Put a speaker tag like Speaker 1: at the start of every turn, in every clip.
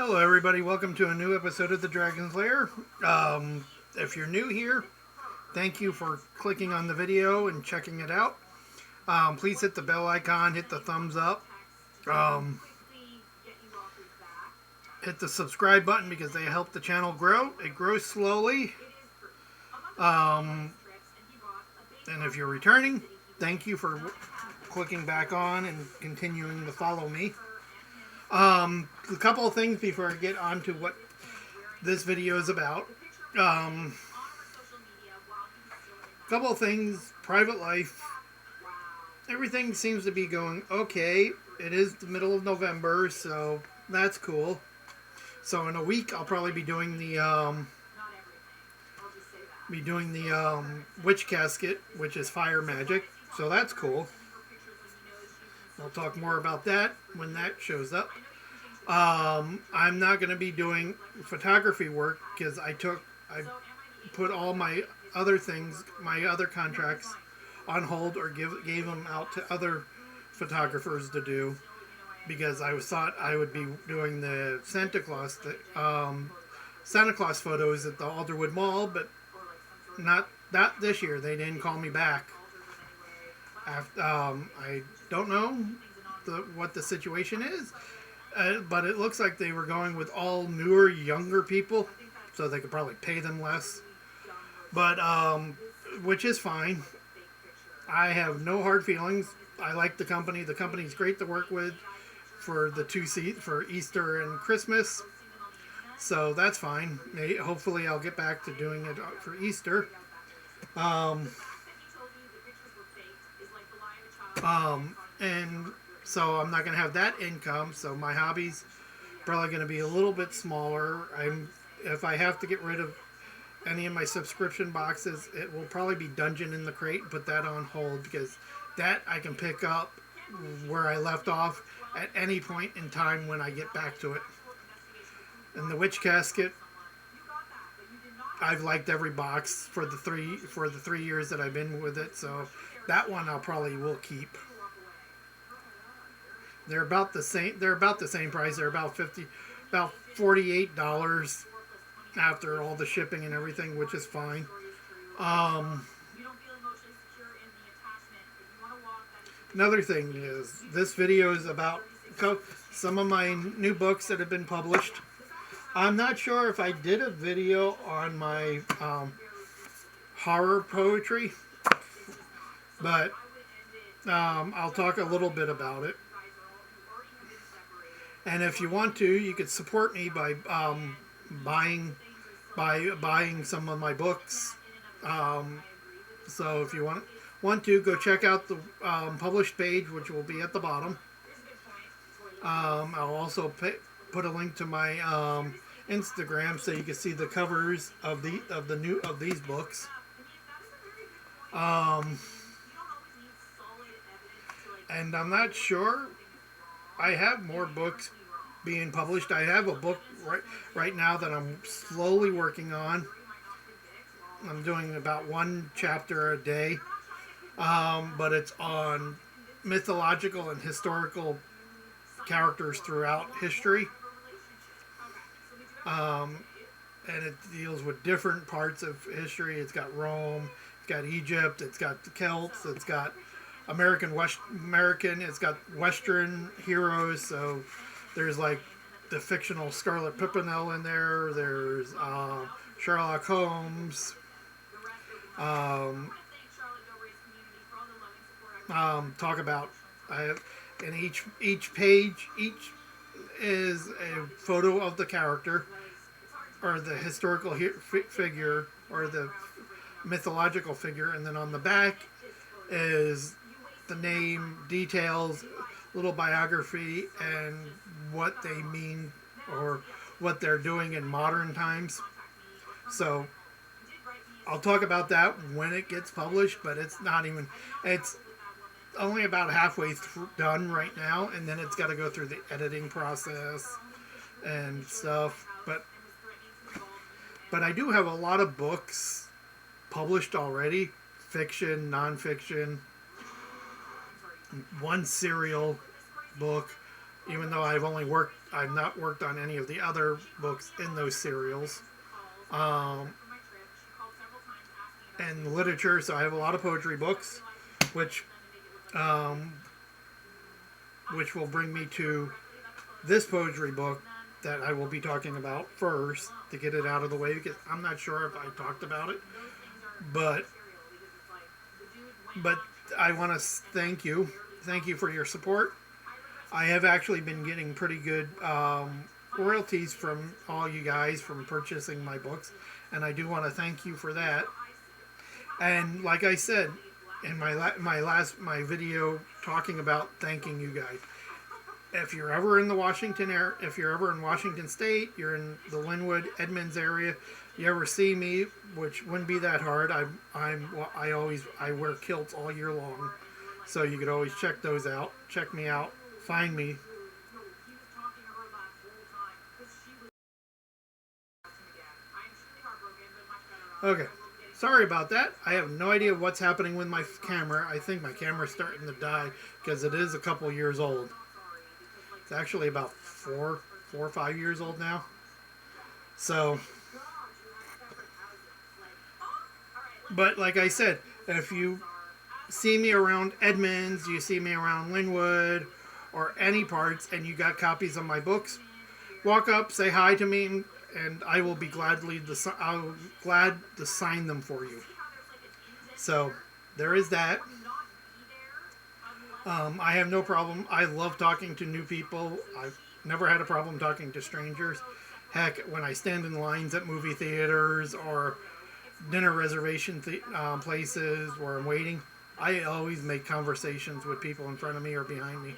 Speaker 1: Hello, everybody. Welcome to a new episode of the Dragon's Lair. If you're new here, thank you for clicking on the video and checking it out. Please hit the bell icon, hit the thumbs up, um, hit the subscribe button because they help the channel grow. It grows slowly. Um, and if you're returning, thank you for clicking back on and continuing to follow me. A couple of things before I get on to what this video is about. A couple of things, private life. Everything seems to be going okay. It is the middle of November, so that's cool. So in a week, I'll probably be doing the witch casket, which is fire magic. So that's cool. I'll talk more about that when that shows up. I'm not going to be doing photography work because I put all my other things, my other contracts on hold or gave them out to other photographers to do because I thought I would be doing the Santa Claus photos at the Alderwood Mall, but not this year. They didn't call me back. I don't know what the situation is, but it looks like they were going with all newer, younger people, so they could probably pay them less. But which is fine. I have no hard feelings. I like the company. The company's great to work with for the for Easter and Christmas, so that's fine. Hopefully, I'll get back to doing it for Easter. And so I'm not going to have that income. So my hobby's probably going to be a little bit smaller. If I have to get rid of any of my subscription boxes, it will probably be Dungeon in the Crate. Put that on hold because that I can pick up where I left off at any point in time when I get back to it. And the Witch Casket, I've liked every box for the 3 years that I've been with it. So that one I'll probably will keep. They're about the same. They're about the same price. They're about $48 after all the shipping and everything, which is fine. Another thing is this video is about some of my new books that have been published. I'm not sure if I did a video on my horror poetry, but I'll talk a little bit about it. And if you want to, you could support me by buying some of my books. So if you want to, go check out the published page, which will be at the bottom. I'll also put a link to my Instagram so you can see the covers of these books. And I'm not sure. I have more books being published. I have a book right now that I'm slowly working on. I'm doing about one chapter a day, but it's on mythological and historical characters throughout history. And it deals with different parts of history. It's got Rome, it's got Egypt, it's got the Celts, it's got American, it's got Western heroes. So there's like the fictional Scarlet Pimpernel in there. There's Sherlock Holmes. Talk about and each page is a photo of the character or the historical figure or the mythological figure, and then on the back is the name, details, little biography, and what they mean or what they're doing in modern times. So I'll talk about that when it gets published, but it's only about halfway done right now, and then it's got to go through the editing process and stuff. But I do have a lot of books published already, fiction, nonfiction, one serial book, even though I've not worked on any of the other books in those serials. Um, and literature, so I have a lot of poetry books, which um, which will bring me to this poetry book that I will be talking about first to get it out of the way, because I'm not sure if I talked about it, but but I want to thank you for your support. I have actually been getting pretty good royalties from all you guys from purchasing my books, and I do want to thank you for that. And like I said in my video talking about thanking you guys, if you're ever in the if you're ever in Washington State, you're in the Linwood, Edmonds area, you ever see me, which wouldn't be that hard. I wear kilts all year long, so you could always check those out. Check me out. Find me. Okay. Sorry about that. I have no idea what's happening with my camera. I think my camera's starting to die because it is a couple years old. It's actually about 4 or 5 years old now. So, but like I said, if you see me around Edmonds, you see me around Linwood, or any parts, and you got copies of my books, walk up, say hi to me, and I will be glad to sign them for you. So there is that. I have no problem. I love talking to new people. I've never had a problem talking to strangers. Heck, when I stand in lines at movie theaters or dinner reservation places where I'm waiting, I always make conversations with people in front of me or behind me.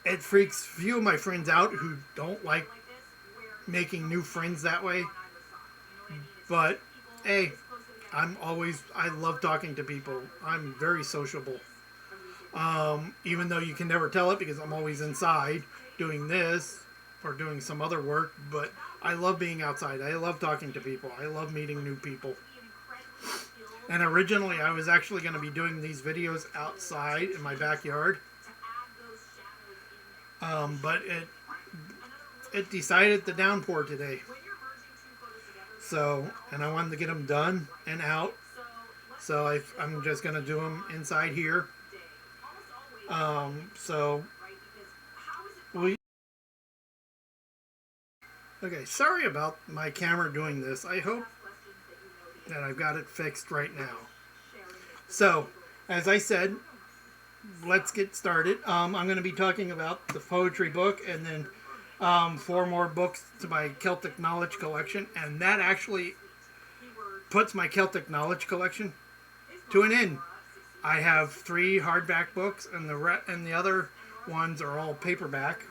Speaker 1: It freaks few of my friends out who don't like making new friends that way. But, hey, I love talking to people. I'm very sociable. Even though you can never tell it because I'm always inside doing this or doing some other work. But I love being outside. I love talking to people. I love meeting new people. And originally I was actually going to be doing these videos outside in my backyard. But it decided to downpour today. So, and I wanted to get them done and out. So I'm just going to do them inside here. So, okay, sorry about my camera doing this. I hope that I've got it fixed right now. So, as I said, let's get started. I'm going to be talking about the poetry book and then 4 more books to my Celtic Knowledge collection, and that actually puts my Celtic Knowledge collection to an end. I have 3 hardback books, and the other ones are all paperback.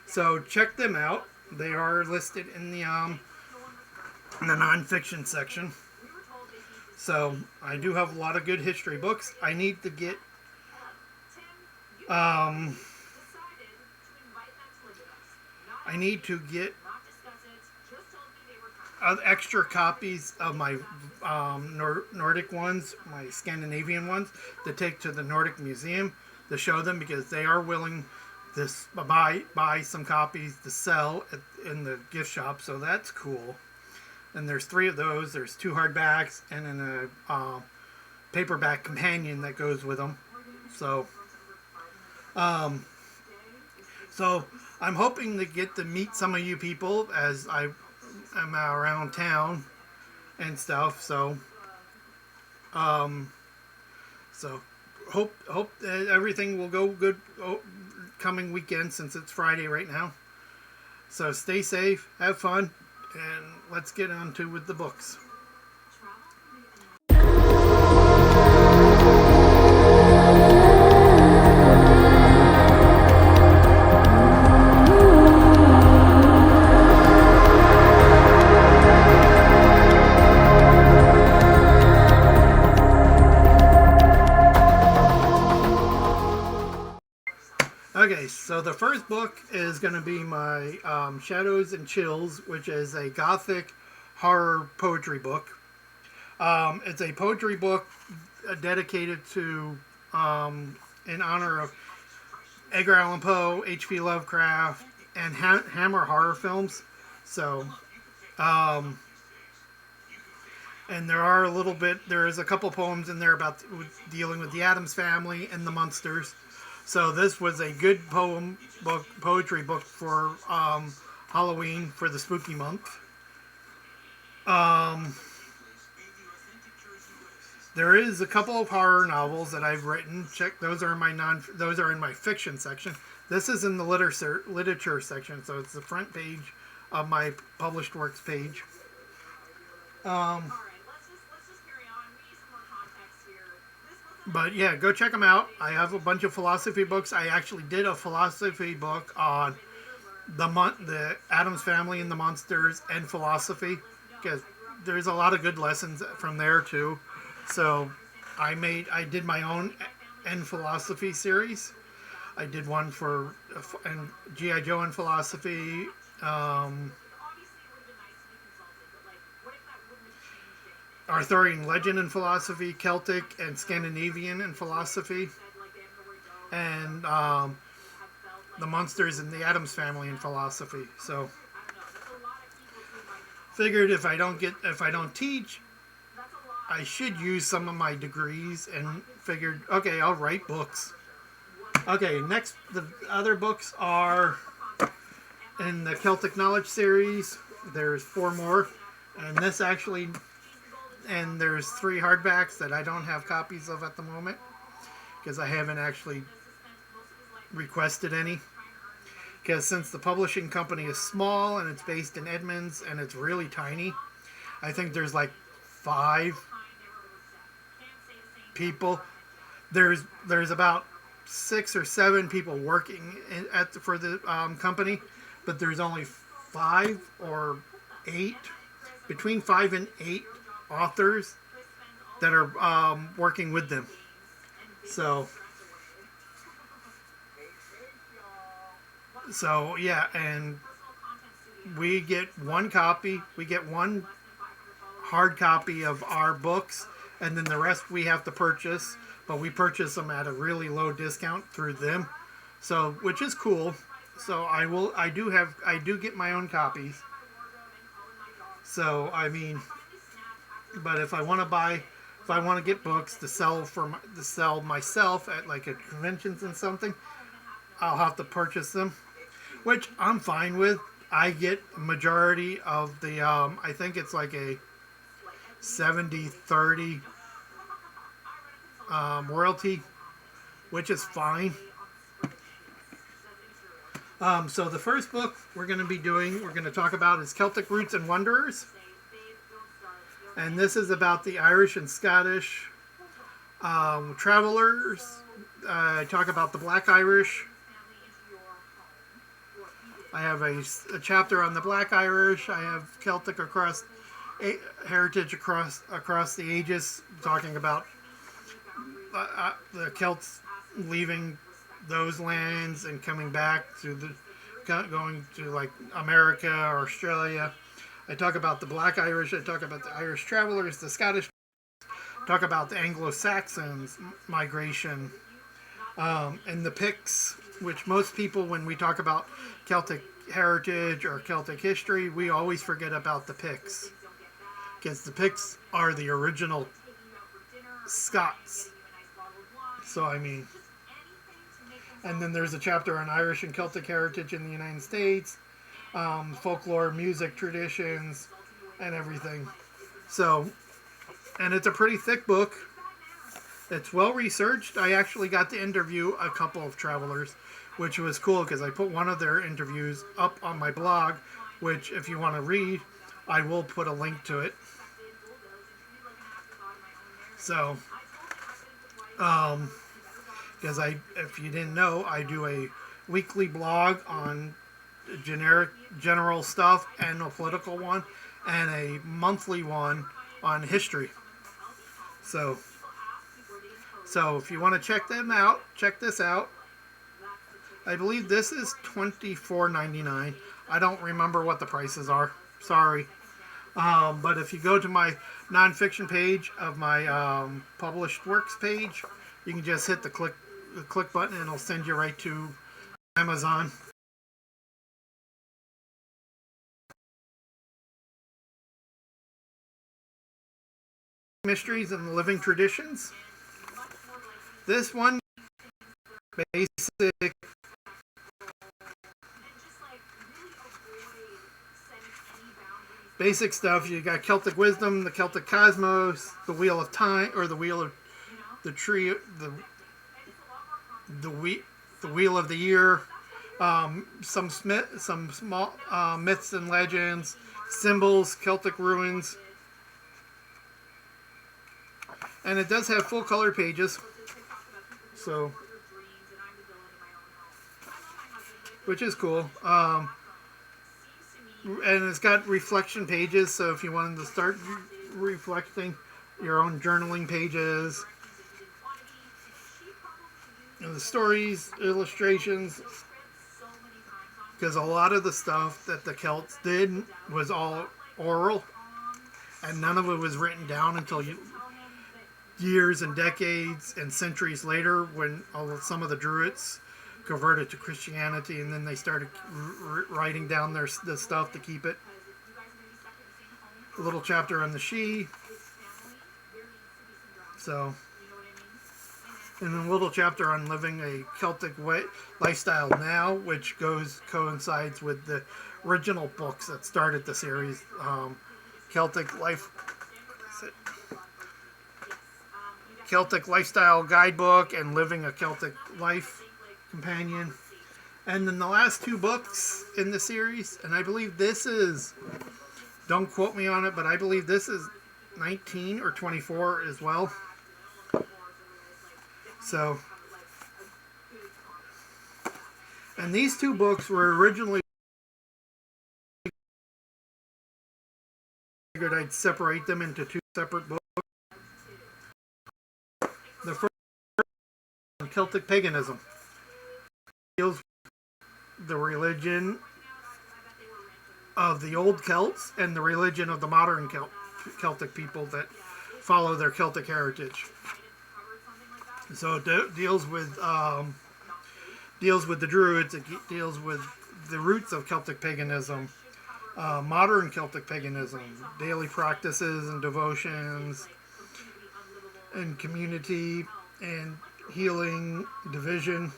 Speaker 1: So check them out. They are listed in the nonfiction section. So I do have a lot of good history books. I need to get extra copies of my Nordic ones, my Scandinavian ones, to take to the Nordic Museum to show them, because they are willing to buy some copies to sell in the gift shop. So that's cool. And there's 3 of those. There's 2 hardbacks and then a paperback companion that goes with them. So, so I'm hoping to get to meet some of you people as I'm around town and stuff. So, hope that everything will go good coming weekend, since it's Friday right now. So stay safe, have fun, and let's get on with the books. Okay, so the first book is going to be my Shadows and Chills, which is a gothic horror poetry book. It's a poetry book dedicated to, in honor of Edgar Allan Poe, H.P. Lovecraft, and Hammer horror films. So, um, and there is a couple poems in there about dealing with the Addams family and the Munsters. So this was a good poetry book for Halloween, for the spooky month. Um, there is a couple of horror novels that I've written. Check those are in my those are in my fiction section. This is in the literature section, so it's the front page of my published works page. Um, but yeah, go check them out. I have a bunch of philosophy books. I actually did a philosophy book on the Addams family and the monsters and philosophy, because there's a lot of good lessons from there too. So I did my own and philosophy series. I did one for and GI Joe and philosophy. Arthurian legend and philosophy, Celtic and Scandinavian and philosophy, and the monsters and the Addams family in philosophy. So figured if I don't teach, I should use some of my degrees, and figured, okay, I'll write books. Okay, next, the other books are in the Celtic Knowledge series. There's 4 more, and there's 3 hardbacks that I don't have copies of at the moment, because I haven't actually requested any. Because since the publishing company is small and it's based in Edmonds and it's really tiny, I think there's like 5 people. There's about 6 or 7 people working for the company, but there's only 5 or 8, between 5 and 8 authors that are working with them. So yeah, and we get one hard copy of our books, and then the rest we have to purchase, but we purchase them at a really low discount through them, so which is cool. So I do get my own copies. So I mean, but if I want to get books to sell myself at like at conventions and something, I'll have to purchase them, which I'm fine with. I get majority of the I think it's like a 70-30 royalty, which is fine. So the first book we're going to talk about is Celtic Roots and Wanderers. And this is about the Irish and Scottish travelers. I talk about the Black Irish. I have a chapter on the Black Irish. I have Celtic heritage across the ages, talking about the Celts leaving those lands and coming back going to like America or Australia. I talk about the Black Irish. I talk about the Irish travelers, the Scottish. Talk about the Anglo-Saxons migration, and the Picts, which most people, when we talk about Celtic heritage or Celtic history, we always forget about the Picts, because the Picts are the original Scots. So I mean, and then there's a chapter on Irish and Celtic heritage in the United States, folklore, music, traditions, and everything. So, and it's a pretty thick book. It's well researched. I actually got to interview a couple of travelers, which was cool because I put one of their interviews up on my blog, which if you want to read, I will put a link to it. So, because if you didn't know, I do a weekly blog on general stuff, and a political one, and a monthly one on history. So if you want to check this out. I believe this is $24.99. I don't remember what the prices are. Sorry. But if you go to my nonfiction page of my published works page, you can just hit the a click button and it'll send you right to Amazon. Mysteries and Living Traditions. This one, basic stuff. You got Celtic Wisdom, the Celtic Cosmos, the Wheel of Time, or the Wheel of the Tree, the Wheel of the Year. Some small myths and legends, symbols, Celtic ruins, and it does have full color pages. So, which is cool. And it's got reflection pages, so if you wanted to start reflecting your own journaling pages, and the stories, illustrations, because a lot of the stuff that the Celts did was all oral, and none of it was written down until years and decades and centuries later, when some of the Druids converted to Christianity, and then they started writing down the stuff to keep it. A little chapter on the Sidhe. So, and then a little chapter on living a Celtic lifestyle now, which coincides with the original books that started the series, Celtic Life. Celtic Lifestyle Guidebook and Living a Celtic Life Companion. And then the last two books in the series, and I believe this is, don't quote me on it, but I believe this is 19 or 24 as well. So, and these two books were originally, I figured I'd separate them into two separate books. The first, Celtic Paganism, deals with the religion of the old Celts and the religion of the modern Celtic people that follow their Celtic heritage. So it deals with the Druids. It deals with the roots of Celtic paganism, modern Celtic paganism, daily practices and devotions, and community and healing, division.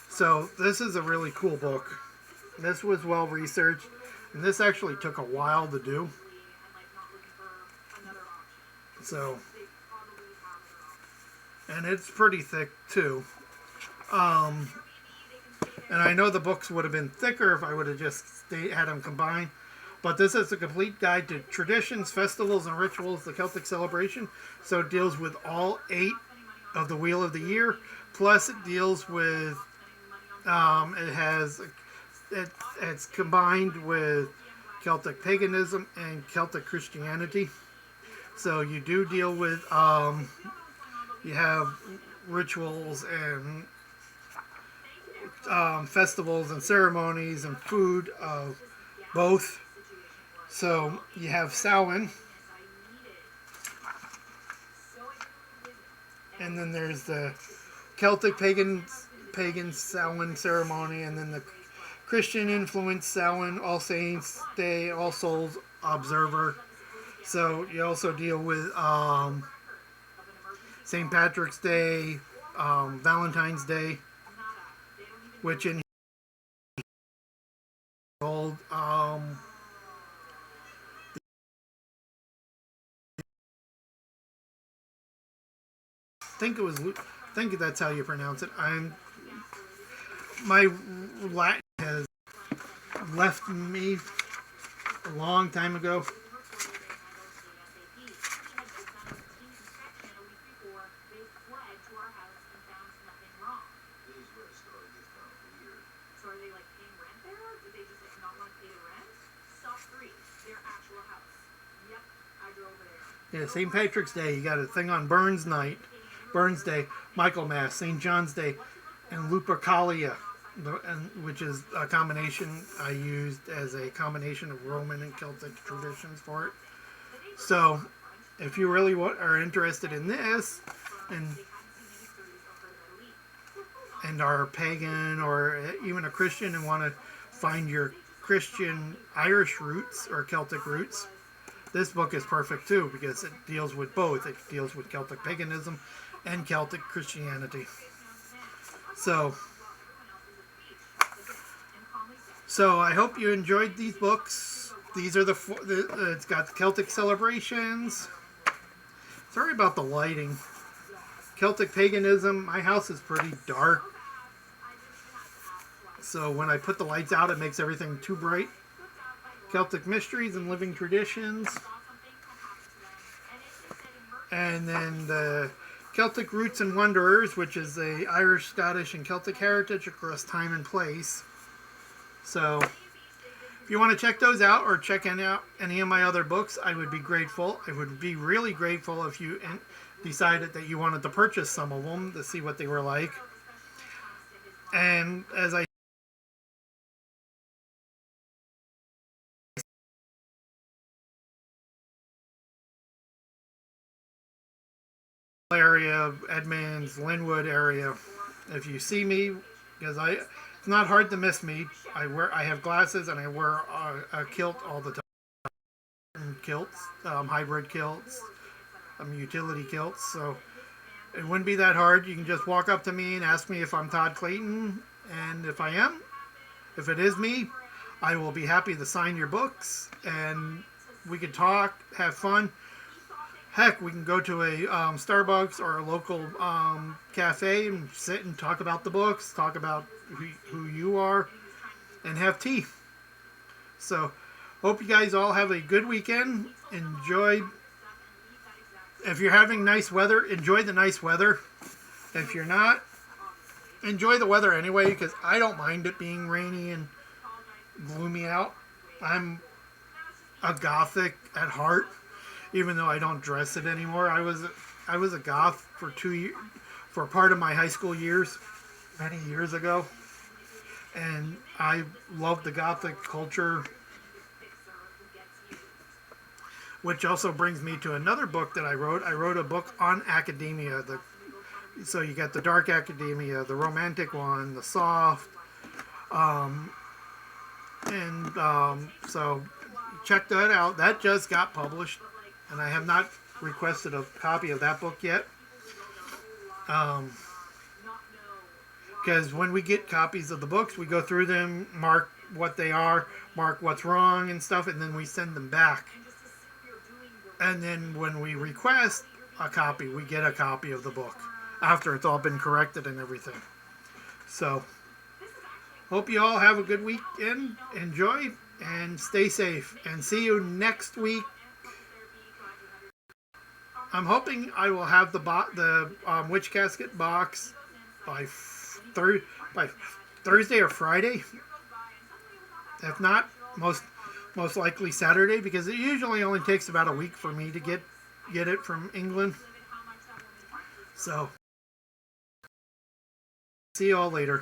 Speaker 1: So this is a really cool book. This was well researched, and this actually took a while to do. So, and it's pretty thick too. And I know the books would have been thicker if I would have just had them combined. But this is a complete guide to traditions, festivals, and rituals, the Celtic celebration. So it deals with all 8 of the Wheel of the Year. Plus it deals with, it's combined with Celtic paganism and Celtic Christianity. So you do deal with, you have rituals and festivals and ceremonies and food of both. So you have Samhain, and then there's the Celtic pagan Samhain ceremony, and then the Christian influence Samhain, All Saints Day, All Souls Observer. So you also deal with St. Patrick's Day, Valentine's Day, which in old I think that's how you pronounce it. My Latin has left me a long time ago. Yeah, St. Patrick's Day, you got a thing on Burns Day, Michaelmas, St. John's Day, and Lupercalia, which is a combination I used as a combination of Roman and Celtic traditions for it. So, if you really are interested in this, and and are pagan or even a Christian and want to find your Christian Irish roots or Celtic roots, this book is perfect too, because it deals with both. It deals with Celtic paganism and Celtic Christianity. So I hope you enjoyed these books. These are it's got Celtic celebrations. Sorry about the lighting. Celtic paganism. My house is pretty dark, so when I put the lights out, it makes everything too bright. Celtic mysteries and living traditions. And then the Celtic Roots and Wanderers, which is the Irish, Scottish, and Celtic heritage across time and place. So if you want to check those out or check out any of my other books, I would be grateful. I would be really grateful if you decided that you wanted to purchase some of them to see what they were like. And as I area, Edmonds, Linwood area, if you see me, because it's not hard to miss me. I have glasses and I wear a kilt all the time. Kilts, hybrid kilts, utility kilts. So it wouldn't be that hard. You can just walk up to me and ask me if I'm Todd Clayton, and if I am, if it is me, I will be happy to sign your books, and we can talk, have fun. Heck, we can go to a Starbucks or a local cafe and sit and talk about the books, talk about who you are, and have tea. So, hope you guys all have a good weekend. Enjoy. If you're having nice weather, enjoy the nice weather. If you're not, enjoy the weather anyway, because I don't mind it being rainy and gloomy out. I'm a gothic at heart. Even though I don't dress it anymore. I was a goth for part of my high school years, many years ago, and I loved the gothic culture. Which also brings me to another book that I wrote. I wrote a book on academia. So you got the dark academia, the romantic one, the soft, so check that out. That just got published. And I have not requested a copy of that book yet. Because when we get copies of the books, we go through them, mark what they are, mark what's wrong and stuff, and then we send them back. And then when we request a copy, we get a copy of the book after it's all been corrected and everything. So, hope you all have a good weekend. Enjoy and stay safe. And see you next week. I'm hoping I will have the Witch Casket box by Thursday or Friday. If not, most likely Saturday, because it usually only takes about a week for me to get it from England. So, see you all later.